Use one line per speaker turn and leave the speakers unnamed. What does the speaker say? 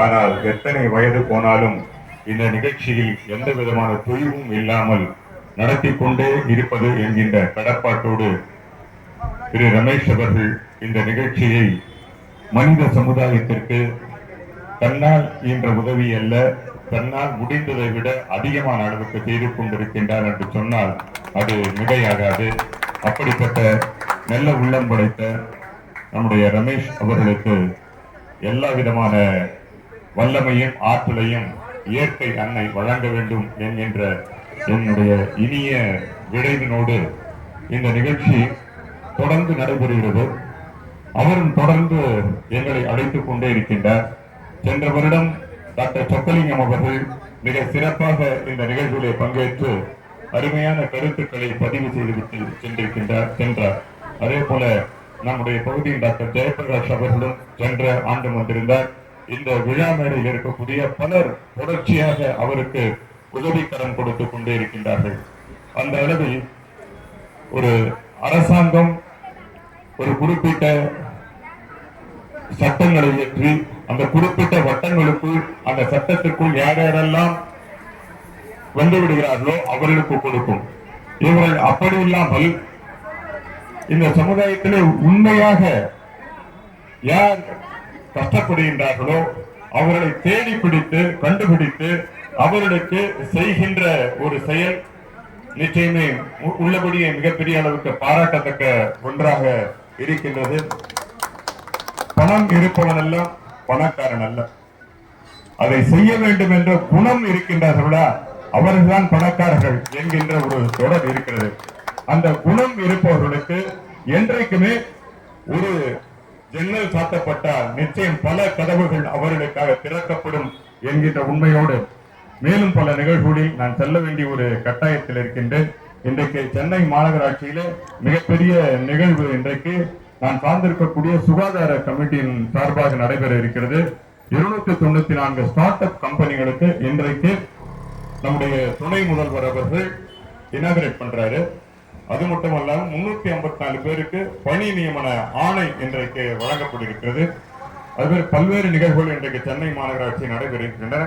ஆனால் எத்தனை வயது போனாலும் இந்த நிகழ்ச்சியில் எந்த விதமான தொய்வும் இல்லாமல் நடத்தி கொண்டே இருப்பது என்கின்ற கடப்பாட்டோடு திரு ரமேஷ் அவர்கள் இந்த நிகழ்ச்சியை மனித சமுதாயத்திற்கு தன்னால் என்ற உதவி அல்ல, தன்னால் முடிந்ததை விட அதிகமான அளவுக்கு செய்து கொண்டிருக்கின்றார் என்று சொன்னால் அது மிகையாகாது. அப்படிப்பட்ட நல்ல உள்ளம் படைத்த நம்முடைய ரமேஷ் அவர்களுக்கு எல்லா விதமான வல்லமையும் ஆற்றலையும் இயற்கை அன்னை வழங்க வேண்டும் என்கின்ற என்னுடைய இனிய விளைவினோடு இந்த நிகழ்ச்சி தொடர்ந்து நடைபெறுகிறது. அவரும் தொடர்ந்து எங்களை அழைத்துக் கொண்டே இருக்கின்றார். சென்ற வருடம் டாக்டர் சொக்கலிங்கம் அவர்கள் மிக சிறப்பாக இந்த நிகழ்வுகளை பங்கேற்று அருமையான கருத்துக்களை பதிவு செய்துவிட்டு சென்றார். அதே போல நம்முடைய பகுதியின் டாக்டர் ஜெயபிரகாஷ் அவர்களும் சென்ற ஆண்டு வந்திருந்தார். இந்த விழா மேடையில் இருக்கக்கூடிய பலர் தொடர்ச்சியாக அவருக்கு உதவிக்கரம் கொடுத்துக் கொண்டே இருக்கின்றார்கள். அந்த அளவில் ஒரு அரசாங்கம் ஒரு குறிப்பிட்ட சட்டங்களை இயற்றி அந்த குறிப்பிட்ட வட்டங்களுக்குள் அந்த சட்டத்திற்குள் யார் யாரெல்லாம் வந்து விடுகிறார்களோ அவர்களுக்கு கொடுக்கும். இவர்கள் அப்படி இல்லாமல் இந்த சமுதாயத்திலே உண்மையாக யார் கஷ்டப்படுகின்றார்களோ அவர்களை தேடி பிடித்து கண்டுபிடித்து அவர்களுக்கு செய்கின்ற ஒரு செயல் நிச்சயமே உள்ளபடியே மிகப்பெரிய அளவுக்கு பாராட்டத்தக்க ஒன்றாக இருக்கின்றது. பணம் இருப்பவன் அல்ல, பணக்காரன் அல்ல. அதை செய்ய வேண்டும் என்ற குணம் இருக்கின்றார்களா அவர்கள்தான் பணக்காரர்கள் என்கின்ற ஒரு தொடர் இருக்கிறது. அந்த குணம் இருப்பவர்களுக்கு என்றைக்குமே ஒரு ஜன்னல் சாத்தப்பட்டால் நிச்சயம் பல கதவுகள் அவர்களுக்காக திறக்கப்படும் என்கின்ற உண்மையோடு மேலும் பல நிகழ்வுகளில் நான் செல்ல வேண்டிய ஒரு கட்டாயத்தில் இருக்கின்றேன். இன்றைக்கு சென்னை மாநகராட்சியில மிகப்பெரிய நிகழ்வு இன்றைக்கு நான் சார்ந்திருக்கக்கூடிய சுகாதார கமிட்டியின் சார்பாக நடைபெற இருக்கிறது. 294 ஸ்டார்ட் அப் கம்பெனிகளுக்கு இன்றைக்கு நம்முடைய துணை முதல்வர் அவர்கள் இனாகரேட் பண்றாரு. அது மட்டுமல்லாமல் 354 பேருக்கு பணி நியமன ஆணை இன்றைக்கு வழங்கப்பட்டிருக்கிறது. அதுவே பல்வேறு நிகழ்வுகள் இன்றைக்கு சென்னை மாநகராட்சி நடைபெறுகின்றன.